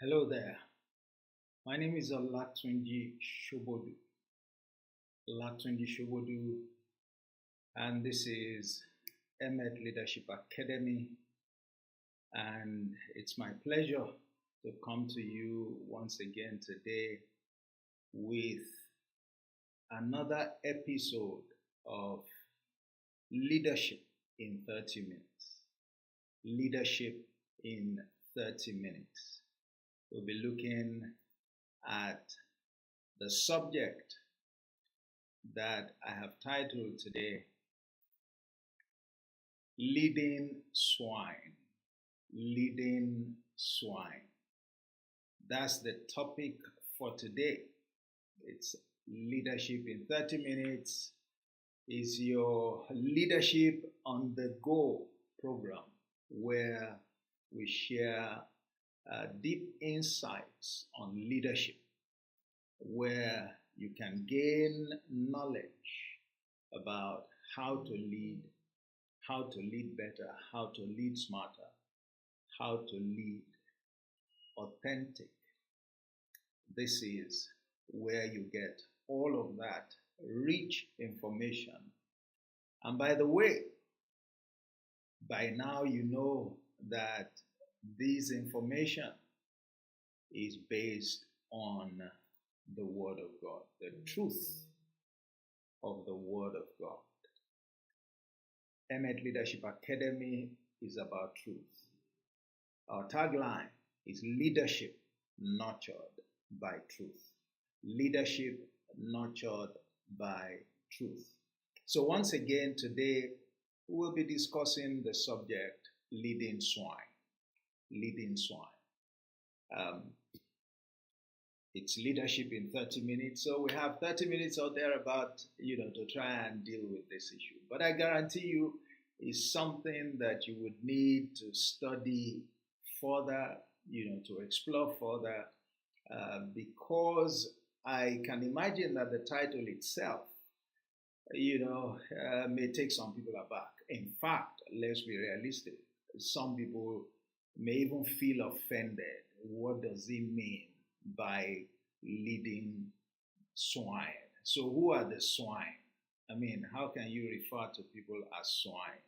Hello there. My name is Olatunji Sobodu. Olatunji Sobodu, and this is Emet Leadership Academy. And it's my pleasure to come to you once again today with another episode of Leadership in 30 Minutes. Leadership in 30 Minutes. We'll be looking at the subject that I have titled today, Leading Swine. Leading Swine. That's the topic for today. It's Leadership in 30 Minutes. Is your Leadership on the Go program where we share deep insights on leadership, where you can gain knowledge about how to lead better, how to lead smarter, how to lead authentic. This is where you get all of that rich information. And by the way, by now you know that this information is based on the Word of God, the truth of the Word of God. Emet Leadership Academy is about truth. Our tagline is leadership nurtured by truth. Leadership nurtured by truth. So once again, today we'll be discussing the subject leading swine. Leading swine. It's leadership in 30 minutes. So we have 30 minutes or thereabout, to try and deal with this issue. But I guarantee you it's something that you would need to study further, to explore further, because I can imagine that the title itself, may take some people aback. In fact, let's be realistic. Some people may even feel offended. What does it mean by leading swine? So who are the swine? I mean, how can you refer to people as swine?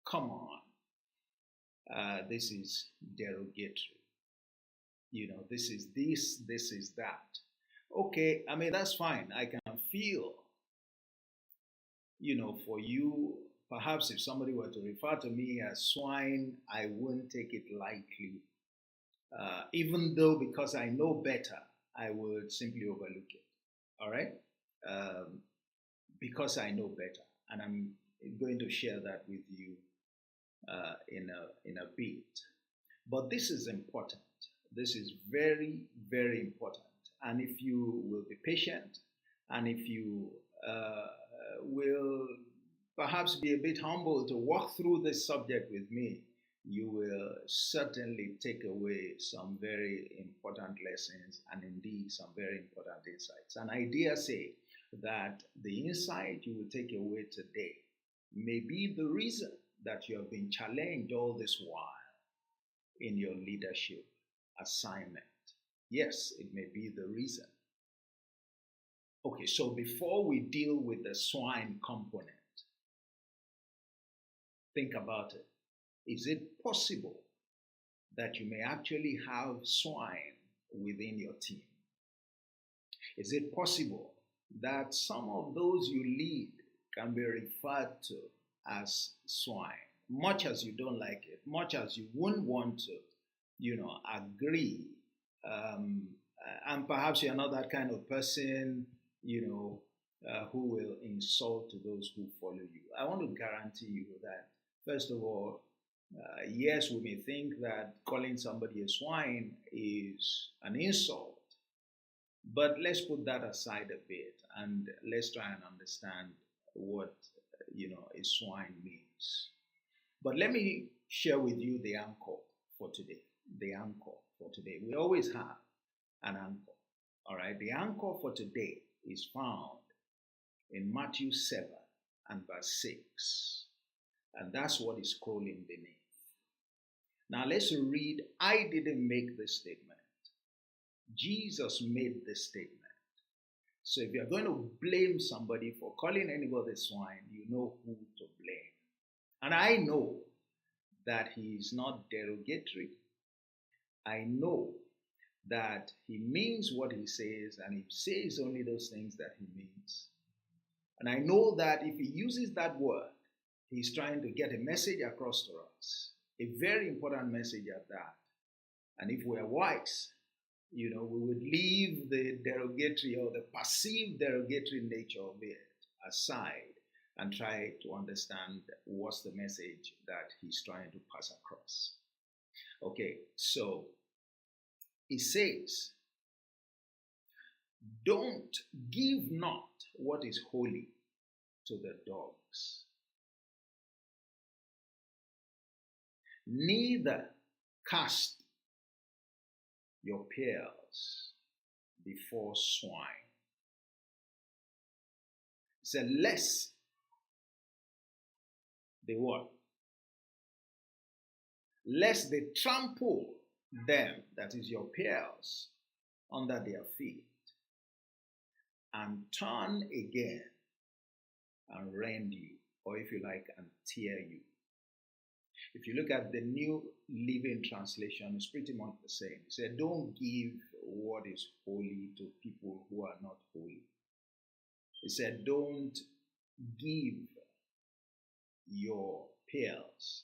Come on. This is derogatory. This is this, this is that. Okay, I mean, that's fine. I can feel, for you, perhaps if somebody were to refer to me as swine, I wouldn't take it lightly. Even though, because I know better, I would simply overlook it. All right? Because I know better. And I'm going to share that with you in a bit. But this is important. This is very, very important. And if you will be patient, and if you will perhaps be a bit humble to walk through this subject with me, you will certainly take away some very important lessons and indeed some very important insights. And I dare say that the insight you will take away today may be the reason that you have been challenged all this while in your leadership assignment. Yes, it may be the reason. Okay, so before we deal with the swine component, think about it. Is it possible that you may actually have swine within your team? Is it possible that some of those you lead can be referred to as swine? Much as you don't like it, much as you wouldn't want to, agree, and perhaps you're not that kind of person, who will insult to those who follow you. I want to guarantee you that, first of all, yes, we may think that calling somebody a swine is an insult, but let's put that aside a bit and let's try and understand what, a swine means. But let me share with you the anchor for today. The anchor for today. We always have an anchor. All right. The anchor for today is found in Matthew 7 and verse 6. And that's what is scrolling beneath. Now let's read. I didn't make this statement. Jesus made this statement. So if you're going to blame somebody for calling anybody swine, you know who to blame. And I know that he is not derogatory. I know that he means what he says, and he says only those things that he means. And I know that if he uses that word, he's trying to get a message across to us, a very important message at that. And if we're wise, we would leave the derogatory or the perceived derogatory nature of it aside and try to understand what's the message that he's trying to pass across. Okay, so it says, don't give not what is holy to the dogs, neither cast your pearls before swine. It said, lest they what? Lest they trample them, that is your pearls, under their feet, and turn again and rend you, or if you like, and tear you. If you look at the New Living Translation, it's pretty much the same. It said, don't give what is holy to people who are not holy. It said, don't give your pearls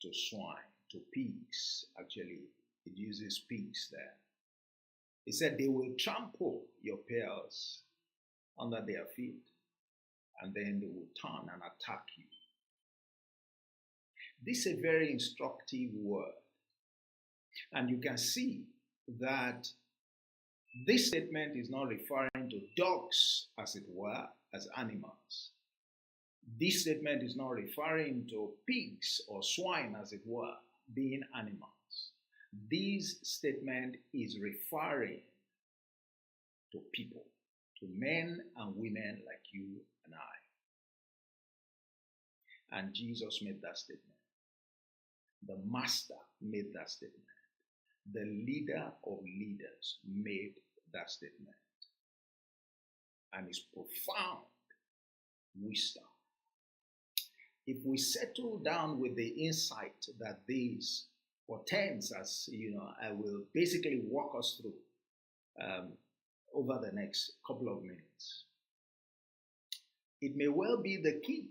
to swine, to pigs. Actually, it uses pigs there. It said they will trample your pearls under their feet, and then they will turn and attack you. This is a very instructive word. And you can see that this statement is not referring to dogs, as it were, as animals. This statement is not referring to pigs or swine, as it were, being animals. This statement is referring to people, to men and women like you and I. And Jesus made that statement. The master made that statement. The leader of leaders made that statement. And it's profound wisdom. If we settle down with the insight that this portends, as I will basically walk us through over the next couple of minutes, it may well be the key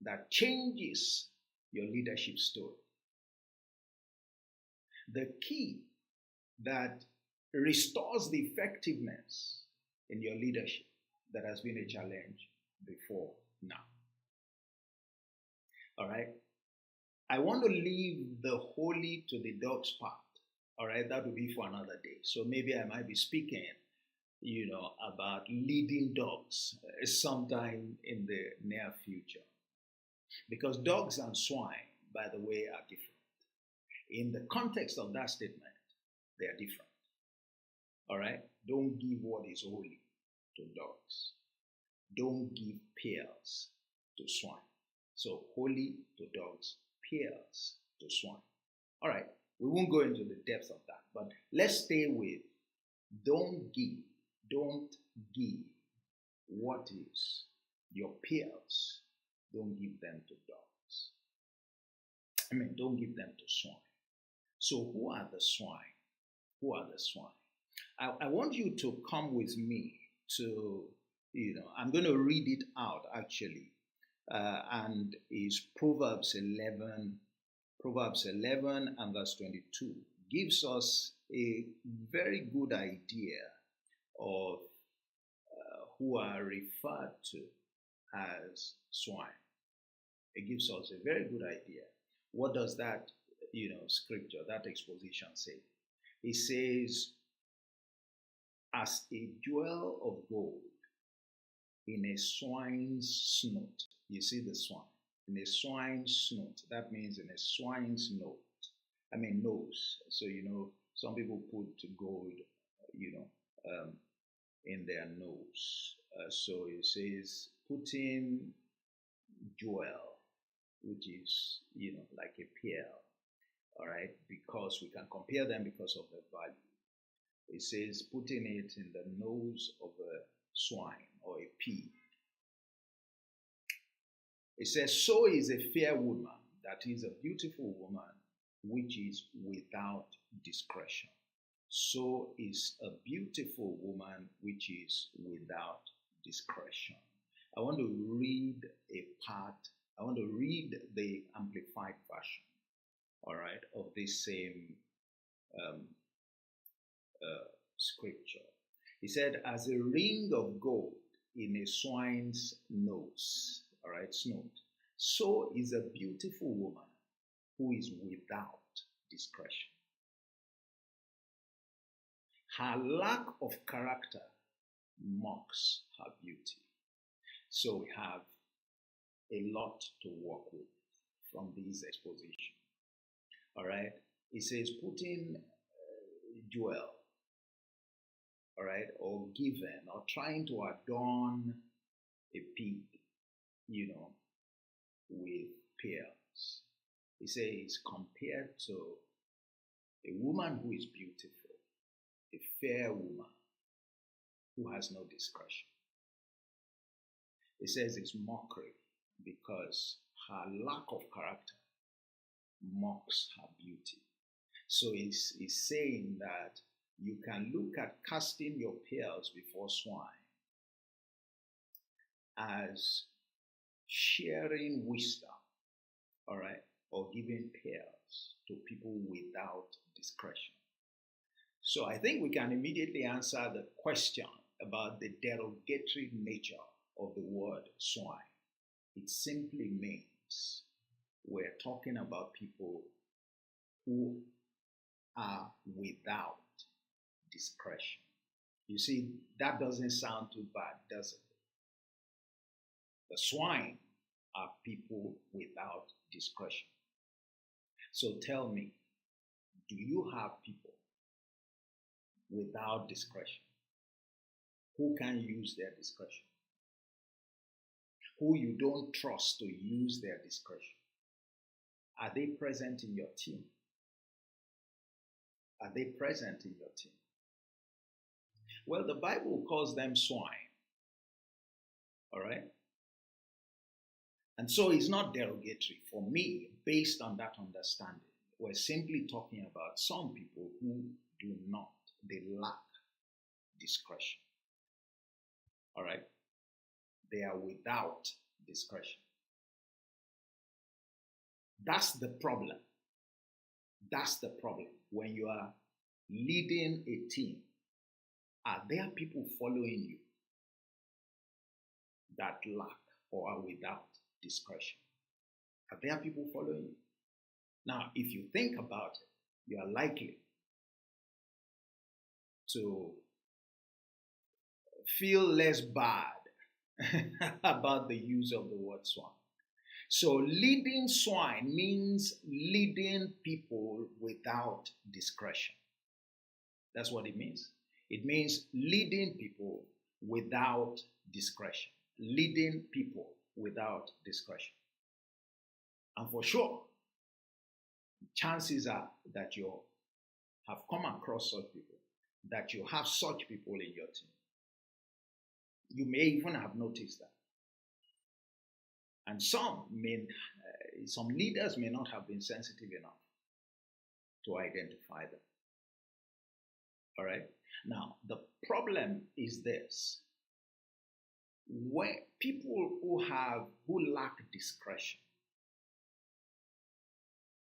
that changes your leadership story. The key that restores the effectiveness in your leadership that has been a challenge before now. All right? I want to leave the holy to the dogs part. All right? That will be for another day. So maybe I might be speaking, about leading dogs sometime in the near future. Because dogs and swine, by the way, are different. In the context of that statement, they are different. All right? Don't give what is holy to dogs. Don't give pearls to swine. So holy to dogs, pearls to swine. All right, we won't go into the depth of that, but let's stay with don't give what is your pearls. Don't give them to dogs. Don't give them to swine. So who are the swine? Who are the swine? I want you to come with me to, I'm going to read it out actually. And is Proverbs 11 and verse 22 gives us a very good idea of who are referred to as swine. It gives us a very good idea. What does that, scripture, that exposition say? It says, as a jewel of gold in a swine's snout. You see the swine. In a swine's snout. That means in a swine's nose. So, some people put gold, in their nose. So it says, putting jewel, which is, like a pearl. All right. Because we can compare them because of the value. It says putting it in the nose of a swine or a pig. It says, so is a fair woman, that is a beautiful woman, which is without discretion. So is a beautiful woman which is without discretion. I want to read the Amplified Version, all right, of this same scripture. He said, as a ring of gold in a swine's nose, all right, snout, so is a beautiful woman who is without discretion. Her lack of character mocks her beauty. So we have a lot to work with from this exposition. All right. It says putting jewel, all right, or given, or trying to adorn a pig, with pearls. It says compared to a woman who is beautiful, a fair woman who has no discretion. It says it's mockery because her lack of character mocks her beauty. So it's saying that you can look at casting your pearls before swine as sharing wisdom, all right, or giving pearls to people without discretion. So I think we can immediately answer the question about the derogatory nature of the word swine. It simply means we're talking about people who are without discretion. You see, that doesn't sound too bad, does it? The swine are people without discretion. So tell me, do you have people without discretion who can use their discretion? Who you don't trust to use their discretion? Are they present in your team? Are they present in your team? Well, the Bible calls them swine. All right? And so it's not derogatory for me based on that understanding. We're simply talking about some people who do not, they lack discretion. All right? They are without discretion. That's the problem. That's the problem. When you are leading a team, are there people following you that lack or are without discretion? Are there people following you? Now, if you think about it, you are likely to feel less bad about the use of the word swine. So leading swine means leading people without discretion. That's what it means. It means leading people without discretion. Leading people without discretion. And for sure, chances are that you have come across such people, that you have such people in your team. You may even have noticed that. And some leaders may not have been sensitive enough to identify them. All right? Now, the problem is this. When people who lack discretion,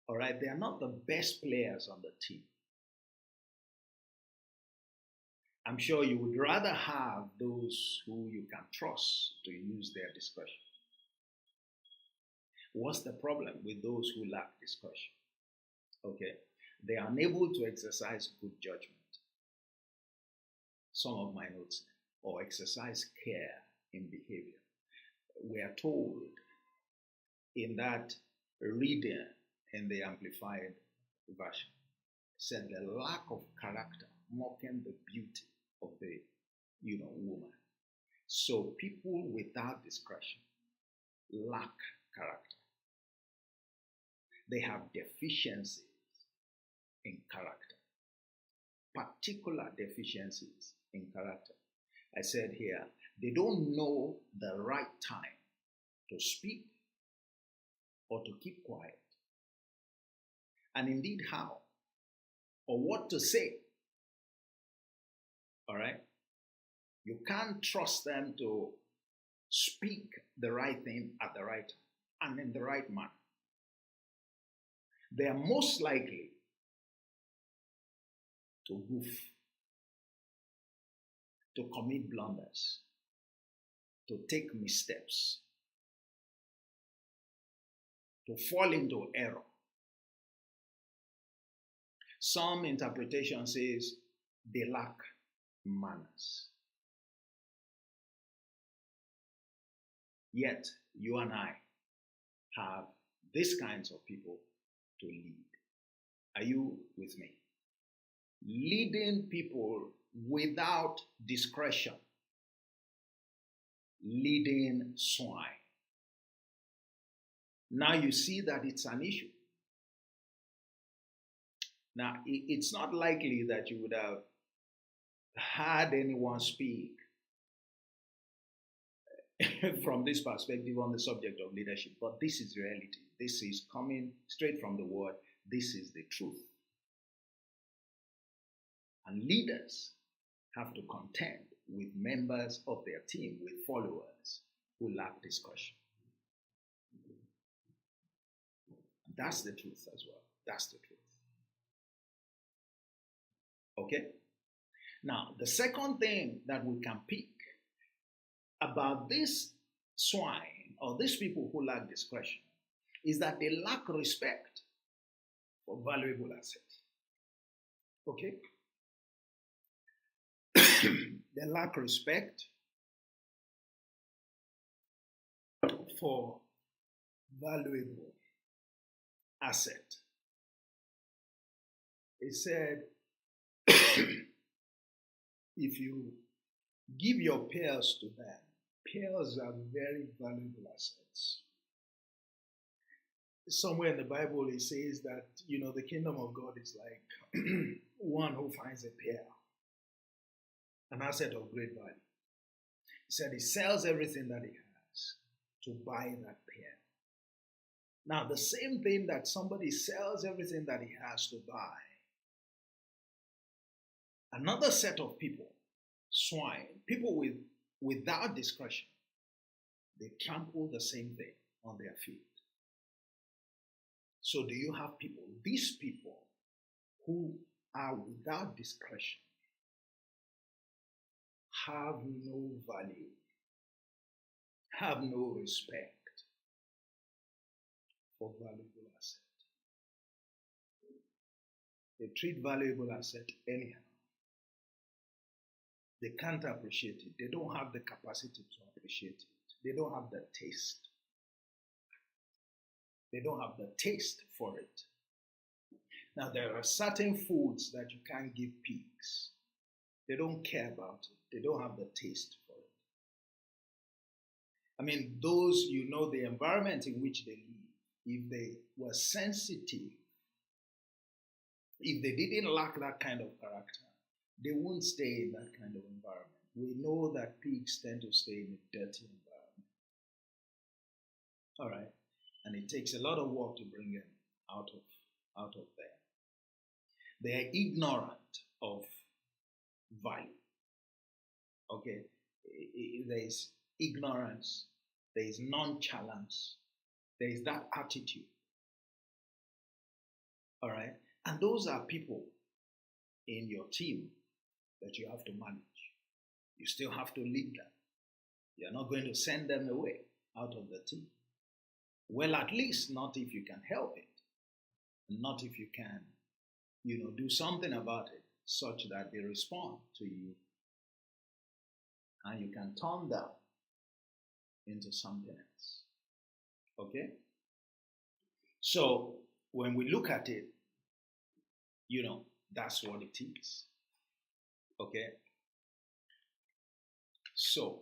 all right, they are not the best players on the team. I'm sure you would rather have those who you can trust to use their discretion. What's the problem with those who lack discretion? Okay, they are unable to exercise good judgment. Some of my notes, or exercise care in behavior. We are told in that reading in the Amplified Version, said the lack of character mocking the beauty of the woman. So people without discretion lack character. They have deficiencies in character, particular deficiencies in character. I said here, they don't know the right time to speak or to keep quiet. And indeed, how or what to say. All right? You can't trust them to speak the right thing at the right time and in the right manner. They are most likely to goof, to commit blunders, to take missteps, to fall into error. Some interpretation says they lack manners. Yet, you and I have these kinds of people to lead. Are you with me? Leading people without discretion. Leading swine. Now you see that it's an issue. Now, it's not likely that you would have had anyone speak from this perspective on the subject of leadership, but this is reality. This is coming straight from the word. This is the truth. And leaders have to contend with members of their team, with followers who lack discretion. That's the truth as well. That's the truth. Okay? Now, the second thing that we can pick about this swine or these people who lack discretion is that they lack respect for valuable assets. Okay? They lack respect for valuable asset. It said, if you give your pearls to them, pearls are very valuable assets. Somewhere in the Bible it says that, the kingdom of God is like one who finds a pearl, an asset of great value. He said he sells everything that he has to buy that pearl. Now, the same thing that somebody sells everything that he has to buy, another set of people, swine, people without discretion, they trample the same thing on their feet. So do you have people, these people who are without discretion, have no value, have no respect for valuable asset. They treat valuable asset anyhow. They can't appreciate it. They don't have the capacity to appreciate it. They don't have the taste. They don't have the taste for it. Now, there are certain foods that you can't give pigs. They don't care about it. They don't have the taste for it. I mean, those, the environment in which they live, if they were sensitive, if they didn't lack that kind of character, they won't stay in that kind of environment. We know that pigs tend to stay in a dirty environment. All right? And it takes a lot of work to bring them out of there. They are ignorant of value. Okay? There is ignorance. There is nonchalance. There is that attitude. All right? And those are people in your team that you have to manage. You still have to lead them. You're not going to send them away out of the team. Well, at least not if you can help it. Not if you can, do something about it such that they respond to you and you can turn them into something else. Okay? So, when we look at it, that's what it is. Okay? So,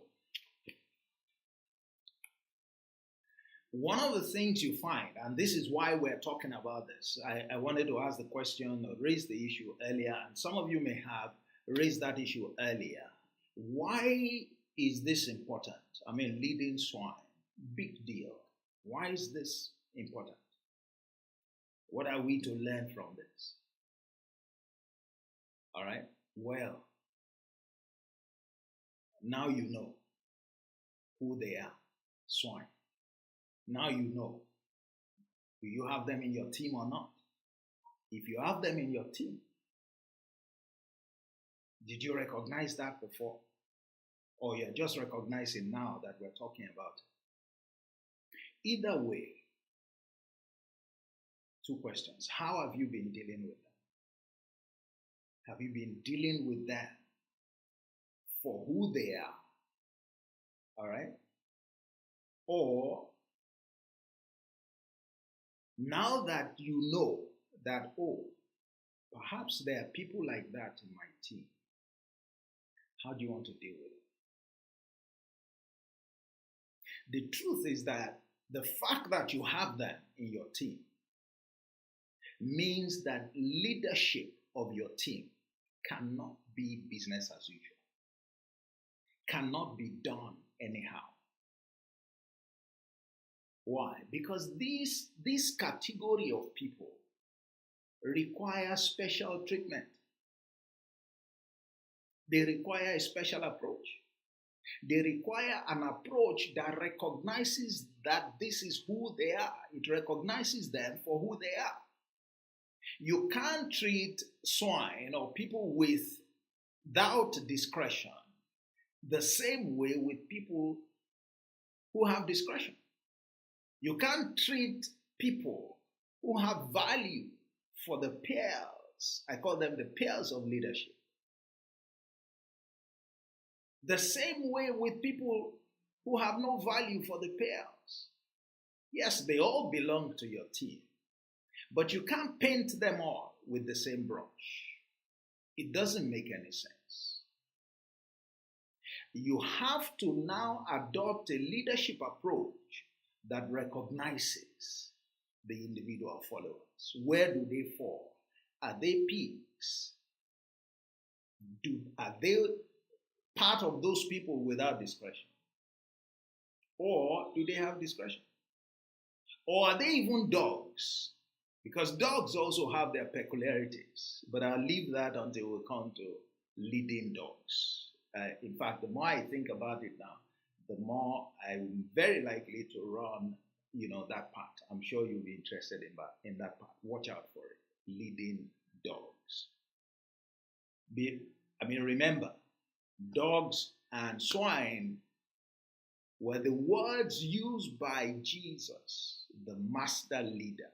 One of the things you find, and this is why we're talking about this, I wanted to ask the question or raise the issue earlier, and some of you may have raised that issue earlier. Why is this important? I mean, leading swine, big deal. Why is this important? What are we to learn from this? All right. Well, now you know who they are, swine. Now you know. Do you have them in your team or not? If you have them in your team, did you recognize that before? Or you're just recognizing now that we're talking about it? Either way, two questions. How have you been dealing with them? Have you been dealing with them for who they are? All right? Or now that you know that, oh, perhaps there are people like that in my team, how do you want to deal with it? The truth is that the fact that you have them in your team means that leadership of your team cannot be business as usual, cannot be done anyhow. Why? Because this category of people require special treatment. They require a special approach. They require an approach that recognizes that this is who they are. It recognizes them for who they are. You can't treat swine or people without discretion the same way with people who have discretion. You can't treat people who have value for the pearls. I call them the pearls of leadership. The same way with people who have no value for the pearls. Yes, they all belong to your team, but you can't paint them all with the same brush. It doesn't make any sense. You have to now adopt a leadership approach that recognizes the individual followers. Where do they fall? Are they pigs? Are they part of those people without discretion? Or do they have discretion? Or are they even dogs? Because dogs also have their peculiarities. But I'll leave that until we come to leading dogs. In fact, the more I think about it now, the more I'm very likely to run, that part. I'm sure you'll be interested in that part. Watch out for it. Leading dogs. Remember, dogs and swine were the words used by Jesus, the master leader,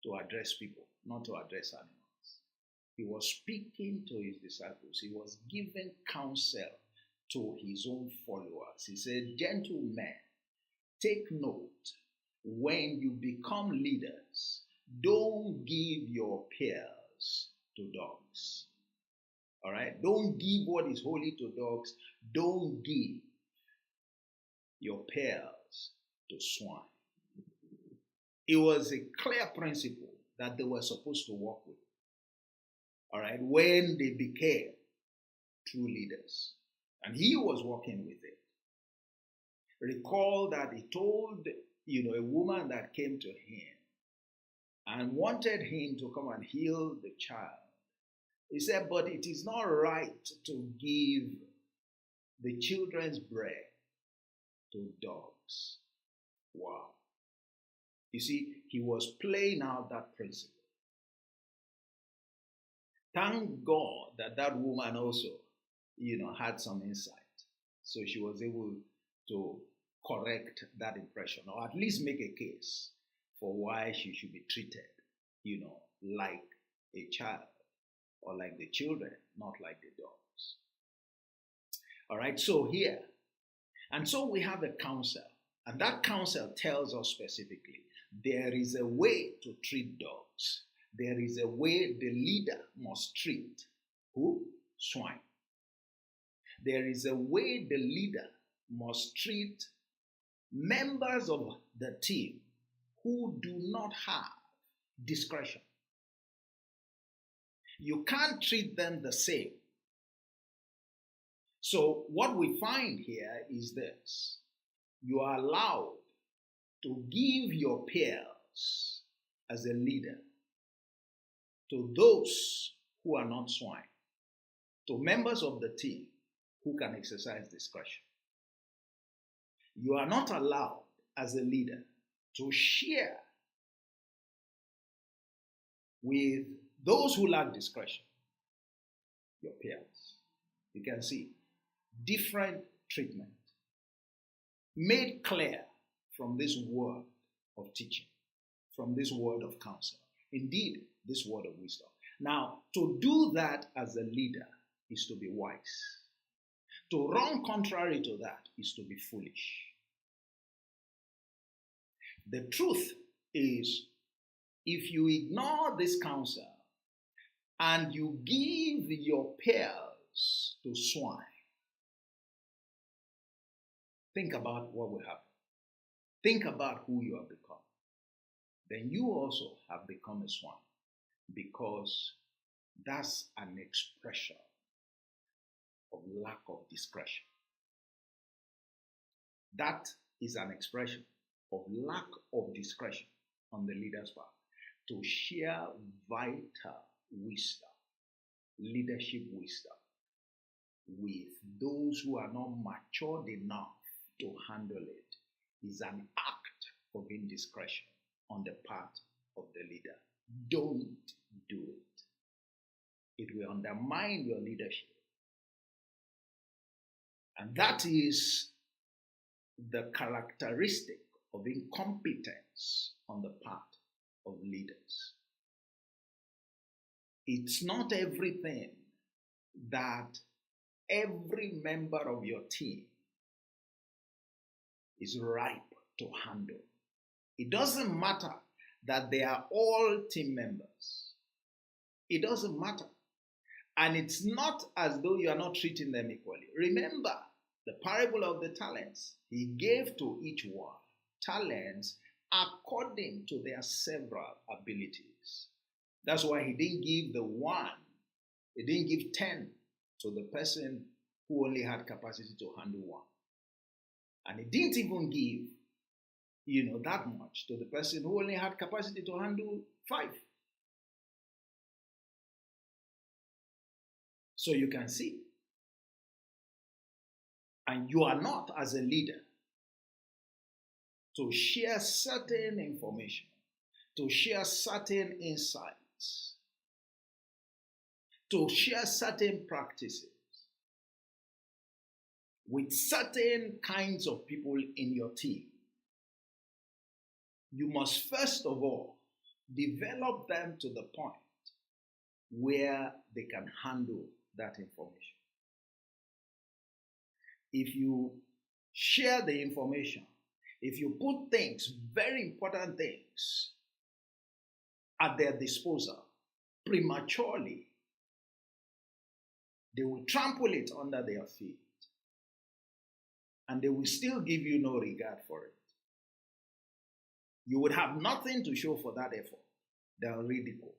to address people, not to address animals. He was speaking to his disciples. He was giving counsel to his own followers. He said, "Gentlemen, take note, when you become leaders, don't give your peers to dogs." All right? Don't give what is holy to dogs. Don't give your peers to swine. It was a clear principle that they were supposed to work with. All right? When they became true leaders. And he was working with it. Recall that he told, a woman that came to him and wanted him to come and heal the child. He said, but it is not right to give the children's bread to dogs. Wow. You see, he was playing out that principle. Thank God that woman also, had some insight. So she was able to correct that impression, or at least make a case for why she should be treated, like a child, or like the children, not like the dogs. All right, so here, and so we have a counsel, and that counsel tells us specifically there is a way to treat dogs. There is a way the leader must treat who? Swine. There is a way the leader must treat members of the team who do not have discretion. You can't treat them the same. So what we find here is this. You are allowed to give your peers as a leader to those who are not swine, to members of the team who can exercise discretion. You are not allowed as a leader to share with those who lack discretion, your peers. You can see different treatment made clear from this word of teaching, from this word of counsel. Indeed, this word of wisdom. Now, to do that as a leader is to be wise. To run contrary to that is to be foolish. The truth is, if you ignore this counsel and you give your peers to swine, think about what will happen. Think about who you have become. Then you also have become a swine, because that's an expression of lack of discretion. That is an expression of lack of discretion on the leader's part to share vital wisdom, leadership wisdom, with those who are not matured enough to handle it is an act of indiscretion on the part of the leader. Don't do it. It will undermine your leadership. And that is the characteristic of incompetence on the part of leaders. It's not everything that every member of your team is ripe to handle. It doesn't matter that they are all team members. It doesn't matter. And it's not as though you are not treating them equally. Remember the parable of the talents. He gave to each one talents according to their several abilities. That's why he didn't give the one, he didn't give 10 to the person who only had capacity to handle one. And he didn't even give, that much to the person who only had capacity to handle 5. So you can see. And you are not, as a leader, to share certain information, to share certain insights, to share certain practices with certain kinds of people in your team. You must first of all develop them to the point where they can handle that information. If you share the information, if you put things, very important things, at their disposal prematurely, they will trample it under their feet, and they will still give you no regard for it. You would have nothing to show for that effort than ridicule.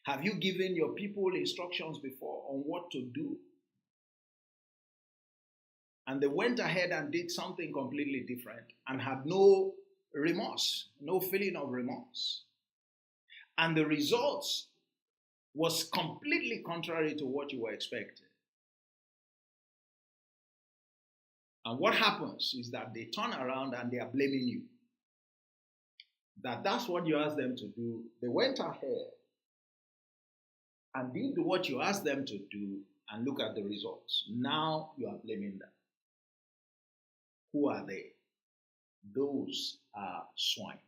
Have you given your people instructions before on what to do? And they went ahead and did something completely different and had no remorse, no feeling of remorse. And the results was completely contrary to what you were expecting. And what happens is that they turn around and they are blaming you. That's what you asked them to do. They went ahead and did what you asked them to do, and look at the results. Now you are blaming them. Who are they? Those are swine.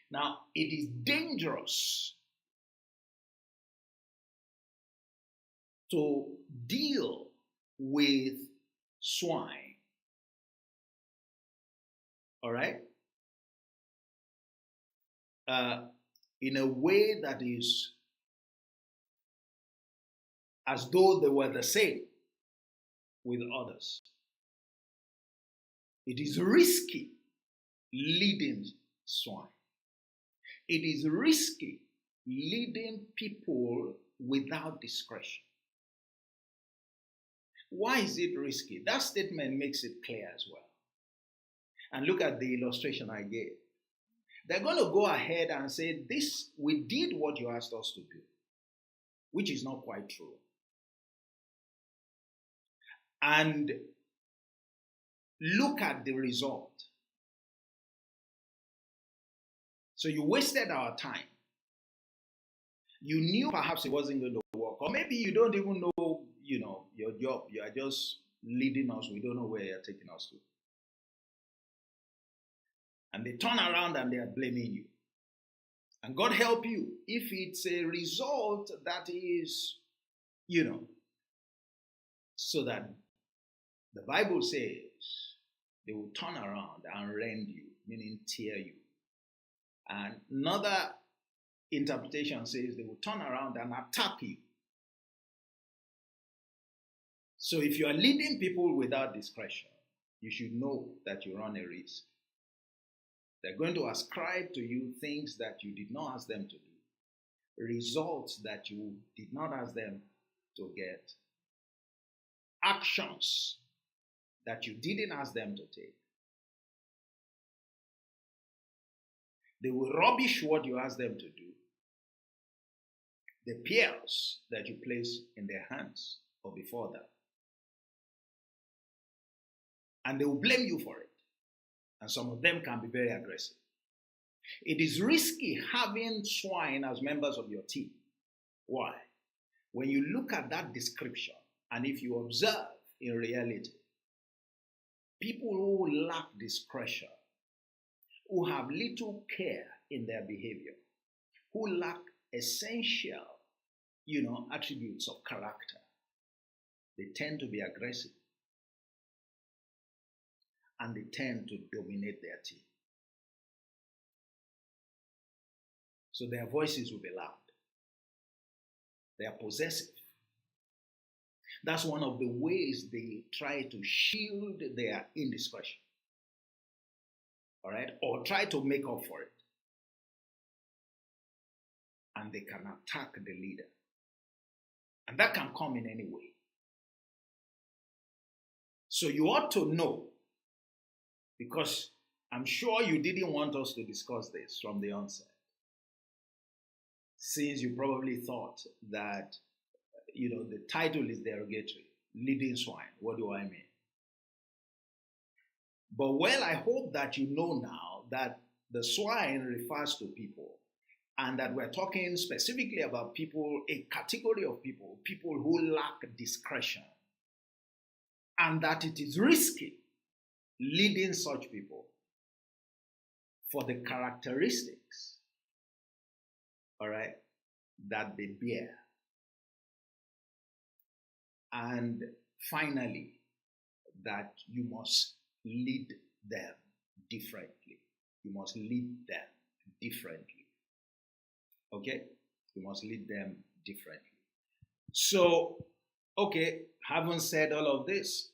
Now, it is dangerous to deal with swine, all right, in a way that is as though they were the same with others. It is risky leading swine. It is risky leading people without discretion. Why is it risky? That statement makes it clear as well. And look at the illustration I gave. They're going to go ahead and say, we did what you asked us to do, which is not quite true. And look at the result. So you wasted our time. You knew perhaps it wasn't going to work, or maybe you don't even know, your job. You are just leading us. We don't know where you're taking us to. And they turn around and they are blaming you. And God help you if it's a result that is, so that the Bible says they will turn around and rend you, meaning tear you. And another interpretation says they will turn around and attack you. So if you are leading people without discretion, you should know that you run a risk. They're going to ascribe to you things that you did not ask them to do, results that you did not ask them to get, actions that you didn't ask them to take. They will rubbish what you asked them to do, the pears that you place in their hands or before them. And they will blame you for it. And some of them can be very aggressive. It is risky having swine as members of your team. Why? When you look at that description, and if you observe in reality, people who lack discretion, who have little care in their behavior, who lack essential, attributes of character, they tend to be aggressive. And they tend to dominate their team. So their voices will be loud. They are possessive. That's one of the ways they try to shield their indiscretion. All right? Or try to make up for it. And they can attack the leader. And that can come in any way. So you ought to know, because I'm sure you didn't want us to discuss this from the onset, since you probably thought that, the title is derogatory, leading swine. What do I mean? But I hope that you know now that the swine refers to people, and that we're talking specifically about people, a category of people who lack discretion, and that it is risky leading such people for the characteristics, all right, that they bear. And finally, that you must lead them differently. You must lead them differently. Okay? You must lead them differently. So, okay, having said all of this,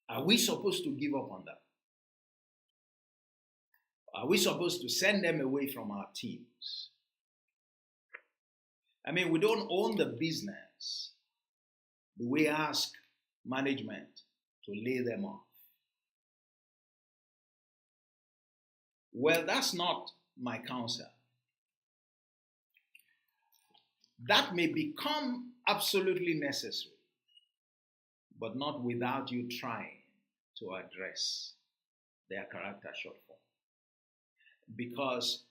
are we supposed to give up on that? Are we supposed to send them away from our teams? I mean, we don't own the business. Do we ask management to lay them off? Well, that's not my counsel. That may become absolutely necessary, but not without you trying to address their character shortfall. Because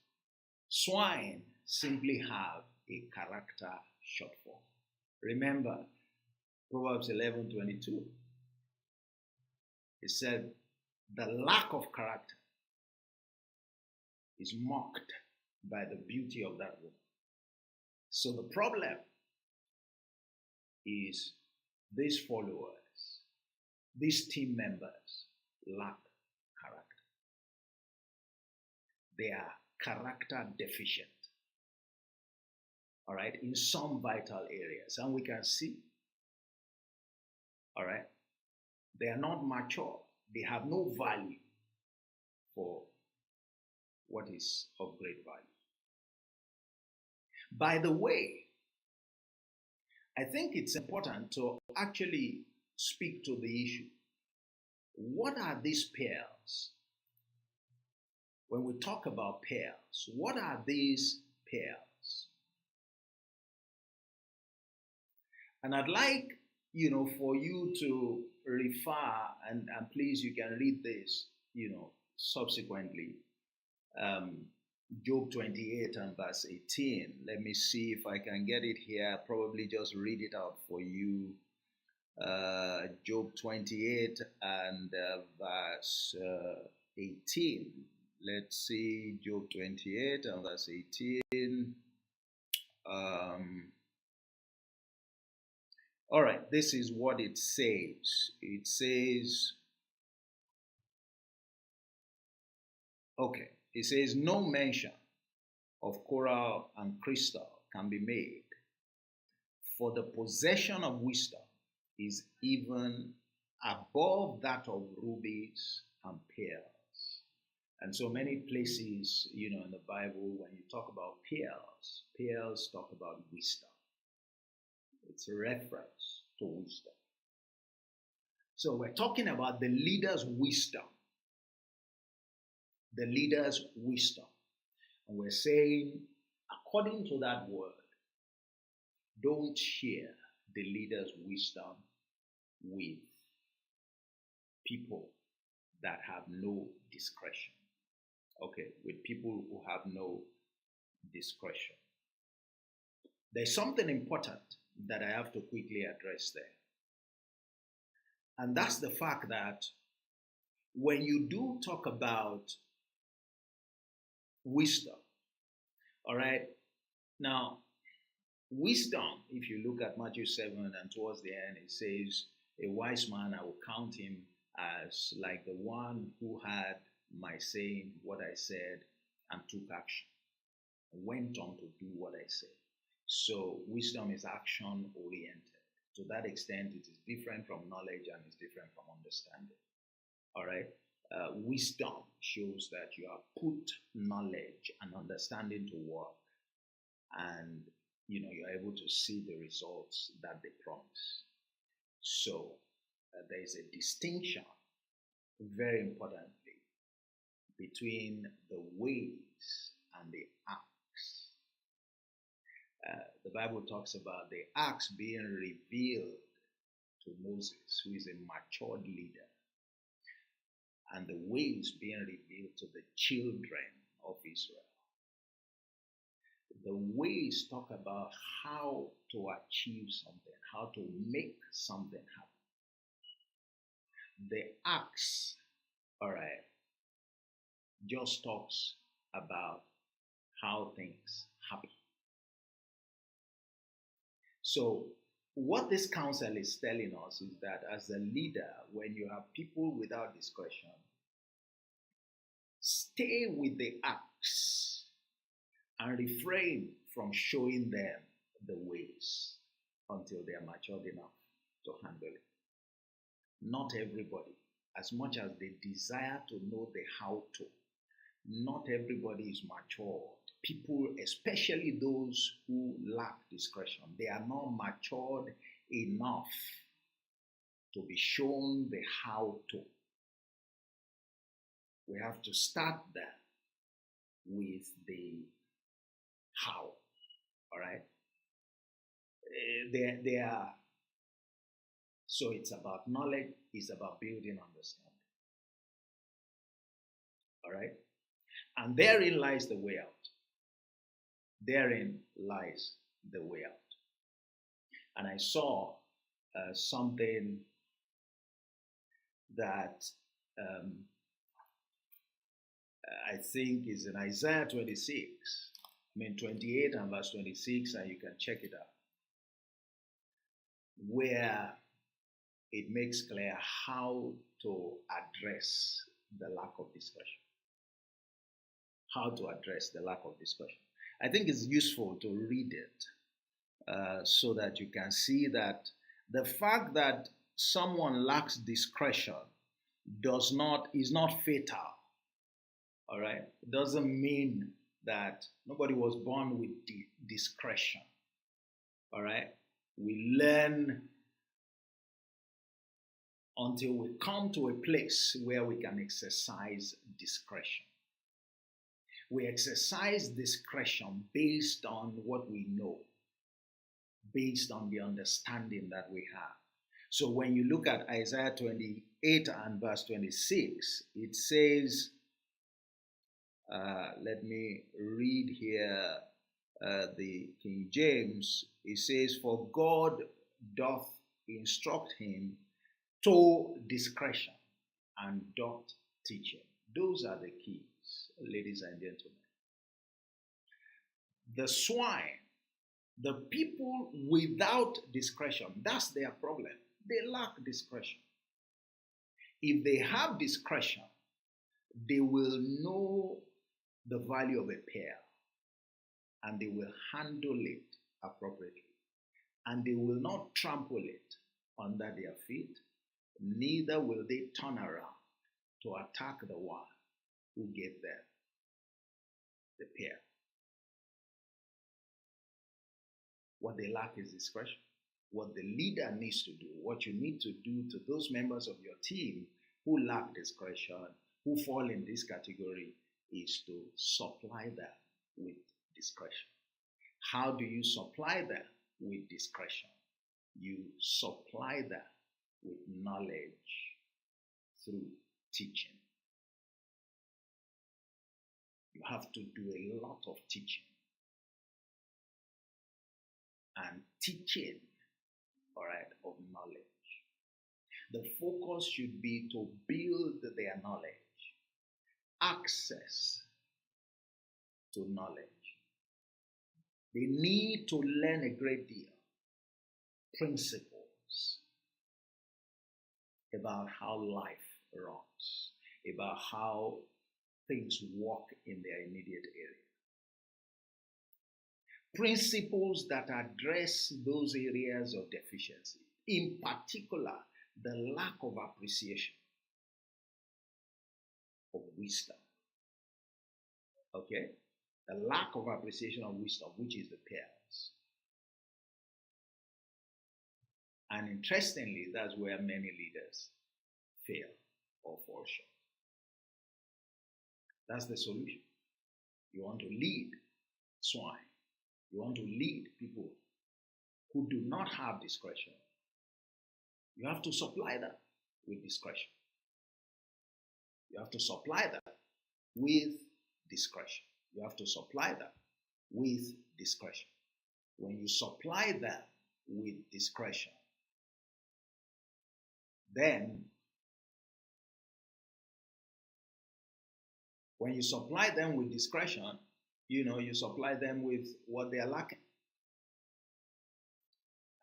swine simply have a character shortfall. Remember, Proverbs 11:22. It said, the lack of character is mocked by the beauty of that woman. So the problem is these followers, these team members lack character. They are character deficient. All right, in some vital areas. And we can see, all right, they are not mature. They have no value for what is of great value. By the way, I think it's important to actually speak to the issue. What are these pearls? When we talk about pearls, what are these pearls? And I'd like, for you to refer, and please, you can read this, subsequently. Job 28 and verse 18. Let me see if I can get it here. Probably just read it out for you. Job 28 and verse 18. Let's see, Job 28 and verse 18. All right, this is what it says. It says, okay, it says, no mention of coral and crystal can be made, for the possession of wisdom is even above that of rubies and pearls. And so many places, in the Bible, when you talk about pearls talk about wisdom. It's a reference to wisdom. So we're talking about the leader's wisdom. The leader's wisdom. And we're saying, according to that word, don't share the leader's wisdom with people that have no discretion. Okay, with people who have no discretion. There's something important that I have to quickly address there. And that's the fact that when you do talk about wisdom, all right, now, wisdom, if you look at Matthew 7 and towards the end, it says, a wise man, I will count him as like the one who had my saying, what I said, and took action, went on to do what I said. So wisdom is action oriented. To that extent, it is different from knowledge and it's different from understanding. All right. Wisdom shows that you have put knowledge and understanding to work, and you're able to see the results that they promise. So there is a distinction, very importantly, between the ways and the acts. The Bible talks about the acts being revealed to Moses, who is a matured leader, and the ways being revealed to the children of Israel. The ways talk about how to achieve something, how to make something happen. The acts, all right, just talks about how things happen. So what this counsel is telling us is that as a leader, when you have people without discretion, stay with the acts and refrain from showing them the ways until they are matured enough to handle it. Not everybody, as much as they desire to know the how to, not everybody is matured. People, especially those who lack discretion, they are not matured enough to be shown the how to. We have to start that with the how. All right? They are. So it's about knowledge, it's about building understanding. All right? And therein lies the way out. Therein lies the way out. And I saw something that I think is in Isaiah 26. 28 and verse 26, and you can check it out, where it makes clear how to address the lack of discretion. how to address the lack of discretion. I think it's useful to read it so that you can see that the fact that someone lacks discretion is not fatal. All right, it doesn't mean that nobody was born with discretion. All right, we learn until we come to a place where we can exercise discretion. We exercise discretion based on what we know, based on the understanding that we have. So when you look at Isaiah 28 and verse 26, it says, let me read here the King James. It says, "For God doth instruct him to discretion and doth teach him." Those are the keys, ladies and gentlemen. The swine, the people without discretion, that's their problem. They lack discretion. If they have discretion, they will know the value of a pear and they will handle it appropriately. And they will not trample it under their feet, neither will they turn around to attack the one who gave them the pear. What they lack is discretion. What the leader needs to do, what you need to do to those members of your team who lack discretion, who fall in this category, is to supply them with discretion. How do you supply them with discretion? You supply them with knowledge through teaching. You have to do a lot of teaching. And teaching, all right, of knowledge. The focus should be to build their knowledge, access to knowledge. They need to learn a great deal, principles about how life runs, about how things work in their immediate area. Principles that address those areas of deficiency, in particular, the lack of appreciation of wisdom. Okay? The lack of appreciation of wisdom, which is the pearls. And interestingly, that's where many leaders fail or fall short. That's the solution. You want to lead swine. You want to lead people who do not have discretion. You have to supply them with discretion. You have to supply them with discretion. You have to supply them with discretion. When you supply them with discretion, then when you supply them with discretion, you supply them with what they are lacking.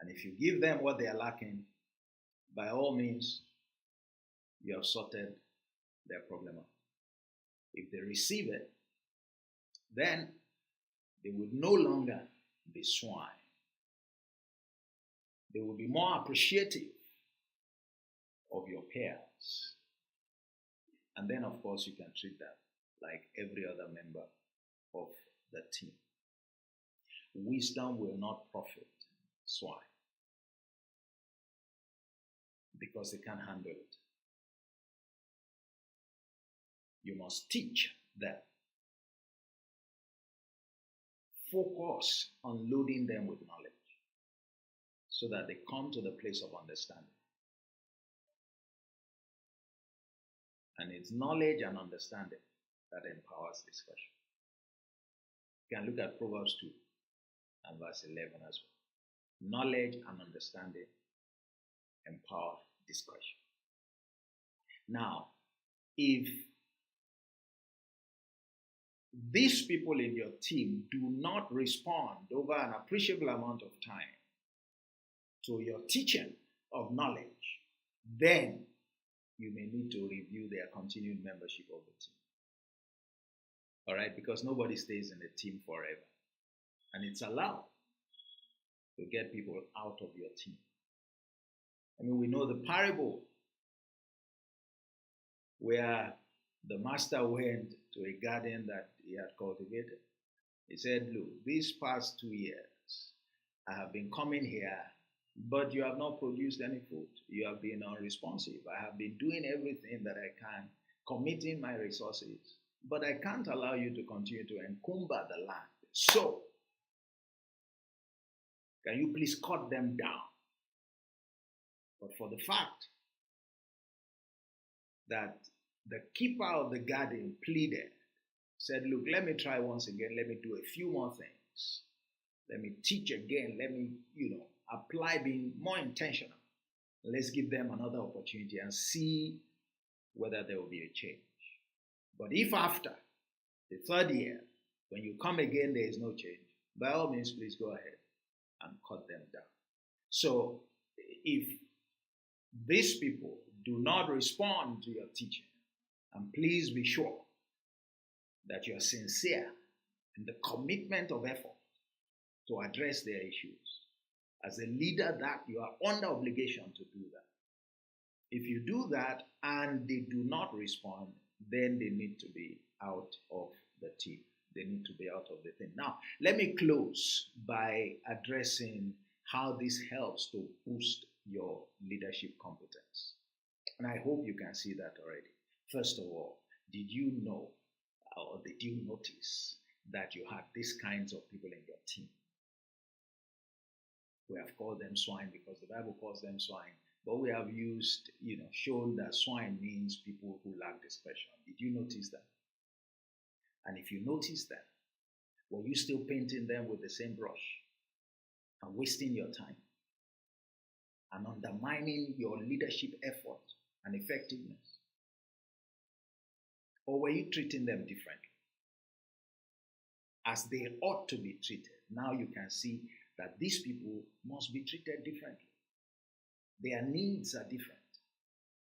And if you give them what they are lacking, by all means, you have sorted their problem out. If they receive it, then they would no longer be swine. They will be more appreciative of your peers. And then, of course, you can treat them like every other member of the team. Wisdom will not profit swine because they can't handle it. You must teach them. Focus on loading them with knowledge so that they come to the place of understanding. And it's knowledge and understanding that empowers discretion. You can look at Proverbs 2 and verse 11 as well. Knowledge and understanding empower discretion. Now, if these people in your team do not respond over an appreciable amount of time to your teaching of knowledge, then you may need to review their continued membership of the team. All right, because nobody stays in a team forever. And it's allowed to get people out of your team. I mean, we know the parable where the master went to a garden that he had cultivated. He said, look, these past 2 years, I have been coming here, but you have not produced any fruit. You have been unresponsive. I have been doing everything that I can, committing my resources, but I can't allow you to continue to encumber the land. So, can you please cut them down? But for the fact that the keeper of the garden pleaded, said, look, let me try once again. Let me do a few more things. Let me teach again. Let me, apply being more intentional. Let's give them another opportunity and see whether there will be a change. But if after the third year, when you come again, there is no change, by all means, please go ahead and cut them down. So if these people do not respond to your teaching, and please be sure that you are sincere in the commitment of effort to address their issues. As a leader, that you are under obligation to do that. If you do that and they do not respond, then they need to be out of the team. They need to be out of the thing. Now, let me close by addressing how this helps to boost your leadership competence. And I hope you can see that already. First of all, did you know or did you notice that you had these kinds of people in your team? We have called them swine because the Bible calls them swine. But we have used, shown that swine means people who lack discretion. Did you notice that? And if you notice that, were you still painting them with the same brush and wasting your time and undermining your leadership effort and effectiveness? Or were you treating them differently, as they ought to be treated? Now you can see that these people must be treated differently. Their needs are different.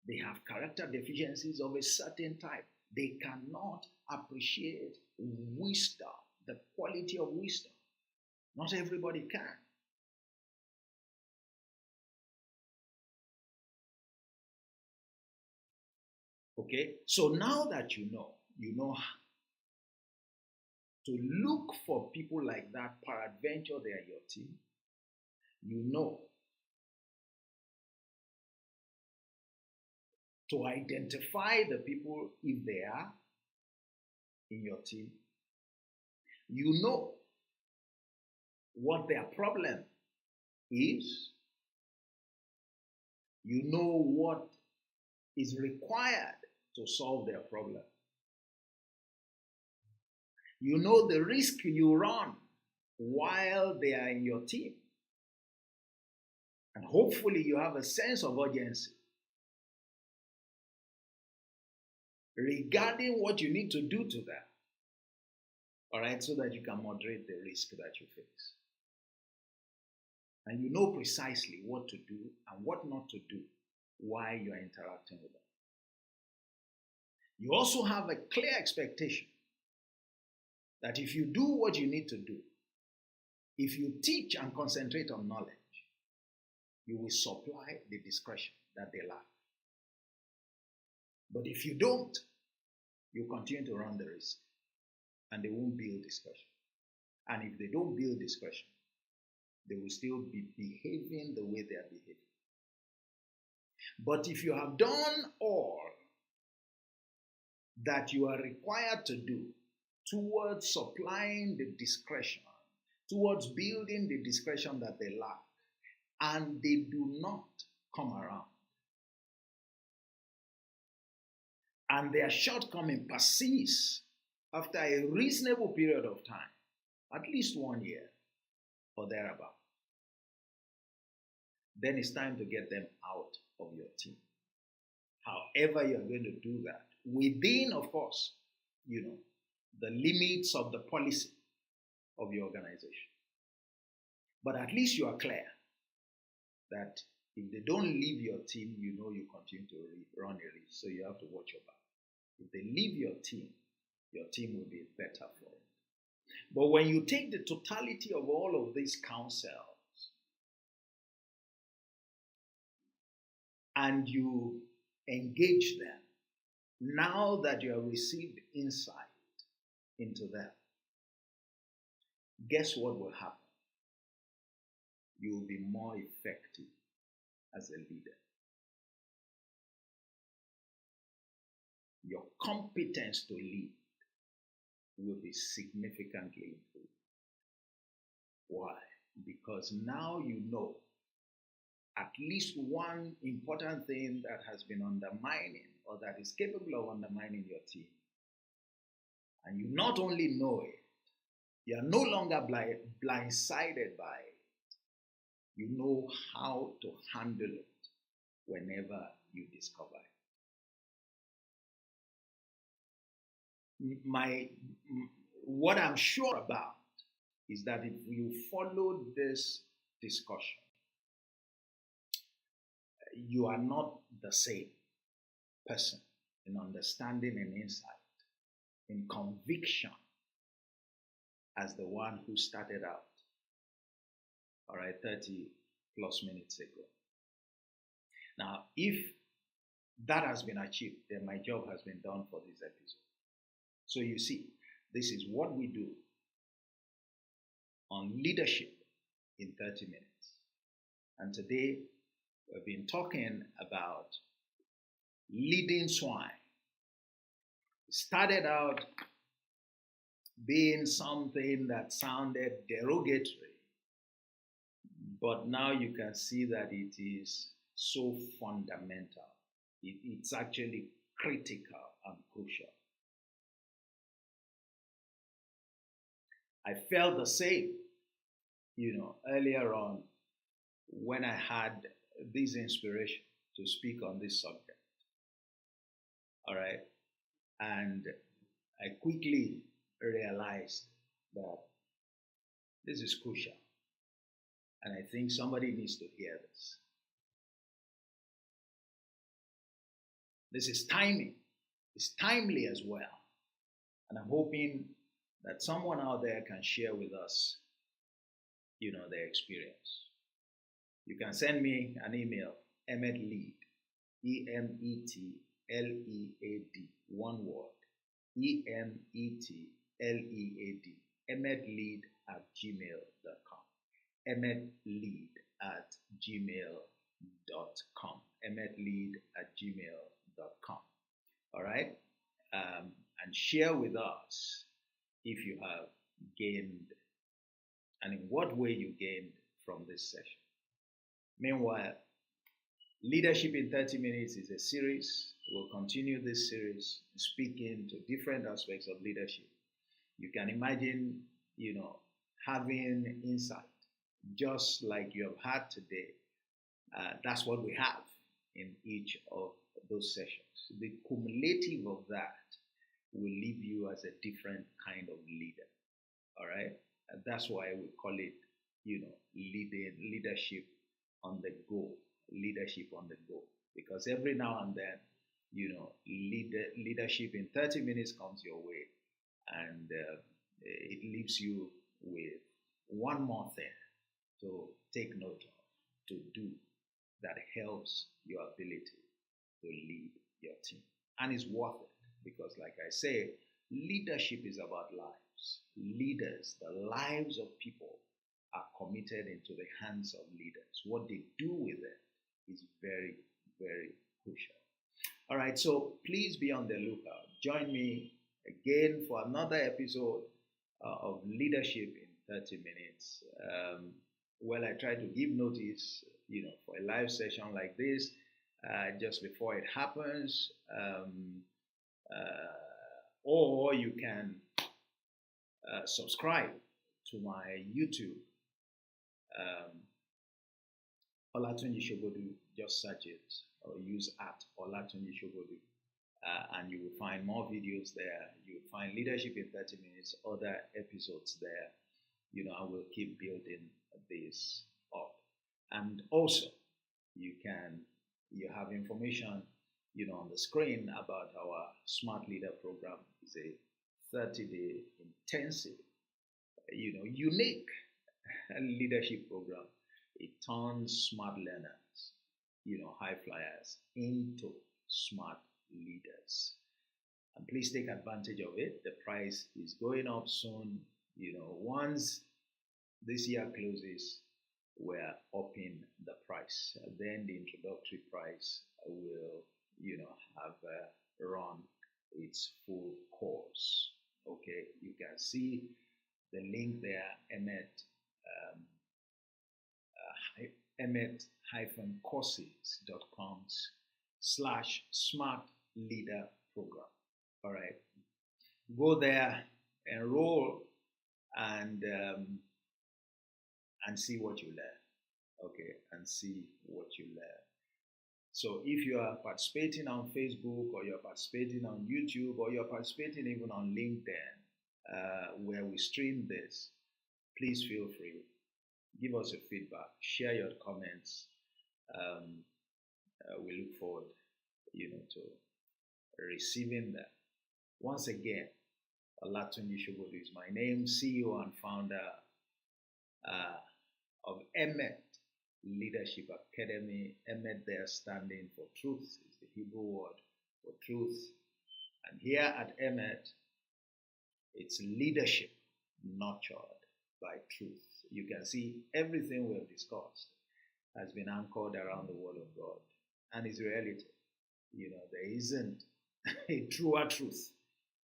They have character deficiencies of a certain type. They cannot appreciate wisdom, the quality of wisdom. Not everybody can. Okay, so now that you know to look for people like that, peradventure they are your team. You know to identify the people if they are in your team. You know what their problem is. You know what is required to solve their problem. You know the risk you run while they are in your team. And hopefully you have a sense of urgency regarding what you need to do to them. All right, so that you can moderate the risk that you face. And you know precisely what to do and what not to do while you are interacting with them. You also have a clear expectation that if you do what you need to do, if you teach and concentrate on knowledge, you will supply the discretion that they lack. But if you don't, you continue to run the risk, and they won't build discretion. And if they don't build discretion, they will still be behaving the way they are behaving. But if you have done all that you are required to do towards supplying the discretion, towards building the discretion that they lack, and they do not come around, and their shortcoming persists after a reasonable period of time, at least 1 year or thereabout, then it's time to get them out of your team. However you're going to do that, within, of course, the limits of the policy of your organization. But at least you are clear that if they don't leave your team, you continue to run a risk. So you have to watch your back. If they leave your team, your team will be better for it. But when you take the totality of all of these counsels and you engage them, now that you have received insight into them, guess what will happen? You will be more effective as a leader. Your competence to lead will be significantly improved. Why? Because now you know at least one important thing that has been undermining or that is capable of undermining your team. And you not only know it, you are no longer blindsided by it. You know how to handle it whenever you discover it. What I'm sure about is that if you follow this discussion, you are not the same person in understanding and insight, in conviction, as the one who started out, 30 plus minutes ago. Now, if that has been achieved, then my job has been done for this episode. So you see, this is what we do on leadership in 30 minutes. And today, we've been talking about leading swine. It started out being something that sounded derogatory, but now you can see that it is so fundamental. It's actually critical and crucial. I felt the same, earlier on when I had this inspiration to speak on this subject. All right. And I quickly realized that this is crucial. And I think somebody needs to hear this. This is timing. It's timely as well. And I'm hoping that someone out there can share with us, their experience. You can send me an email, emetlead, EMETLEAD, one word, EMETLEAD, emetlead@gmail.com, emetlead@gmail.com, emetlead@gmail.com. All right? And share with us if you have gained and in what way you gained from this session. Meanwhile, Leadership in 30 Minutes is a series. We'll continue this series speaking to different aspects of leadership. You can imagine, having insight just like you have had today. That's what we have in each of those sessions. The cumulative of that will leave you as a different kind of leader. All right? And that's why we call it, leadership on the go. Leadership on the go. Because every now and then, leadership in 30 minutes comes your way. And it leaves you with one more thing to take note of, to do, that helps your ability to lead your team. And it's worth it because, like I say, leadership is about lives. Leaders, the lives of people are committed into the hands of leaders. What they do with it is very, very crucial. All right, so please be on the lookout. Join me again for another episode of Leadership in 30 Minutes. I try to give notice, for a live session like this just before it happens. Or you can subscribe to my YouTube. Olatunji Sobodu, just search it or use @Olatunji Sobodu, and you will find more videos there. You will find Leadership in 30 Minutes, other episodes there. I will keep building this up. And also, you have information, on the screen about our Smart Leader program. It's a 30-day intensive, unique leadership program. It turns smart learners, high flyers into smart leaders. And please take advantage of it. The price is going up soon. Once this year closes, we're upping the price. Then the introductory price will, have run its full course. Okay, you can see the link there, emmet-courses.com/smart leader program. All right, go there, enroll, and see what you learn. Okay, and see what you learn. So if you are participating on Facebook, or you're participating on YouTube, or you're participating even on LinkedIn, where we stream this, please feel free. Give us a feedback. Share your comments. We look forward, to receiving that. Once again, Olatunji Sobodu is my name, CEO and founder of Emmet Leadership Academy. Emmet there standing for truth, is the Hebrew word for truth. And here at Emmet, it's leadership nurtured by truth. You can see everything we've discussed has been anchored around the Word of God and is reality. There isn't a truer truth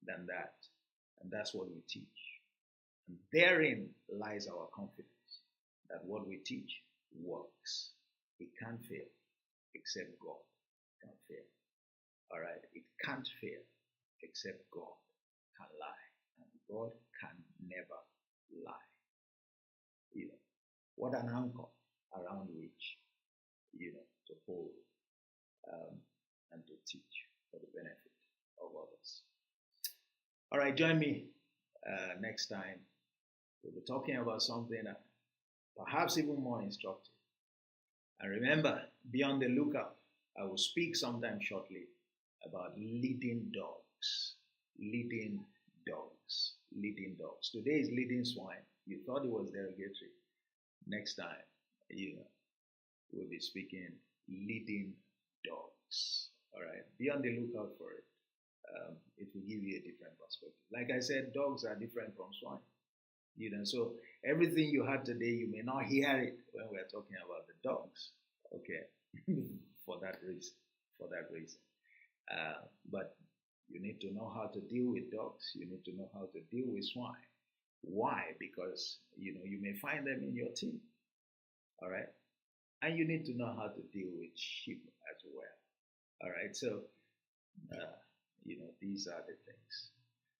than that. And that's what we teach. And therein lies our confidence that what we teach works. It can't fail except God can fail. All right? It can't fail except God can lie. And God can never lie. What an anchor around which, to hold and to teach for the benefit of others. All right, join me next time. We'll be talking about something perhaps even more instructive. And remember, be on the lookout. I will speak sometime shortly about leading dogs. Leading dogs. Leading dogs. Today is leading swine. You thought it was derogatory. Next time, we'll be speaking leading dogs. All right, be on the lookout for it. It will give you a different perspective. Like I said, dogs are different from swine. So everything you had today, you may not hear it when we're talking about the dogs. Okay, for that reason. But you need to know how to deal with dogs. You need to know how to deal with swine. Why? Because, you may find them in your team. All right? And you need to know how to deal with sheep as well. All right? So, these are the things.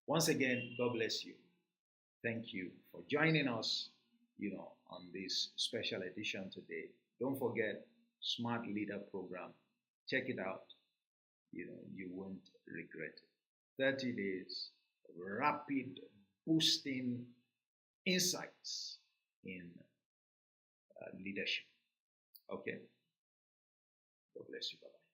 Once again, God bless you. Thank you for joining us, on this special edition today. Don't forget, Smart Leader Program. Check it out. You won't regret it. 30 days of rapid boosting insights in leadership. Okay? God bless you. Bye-bye.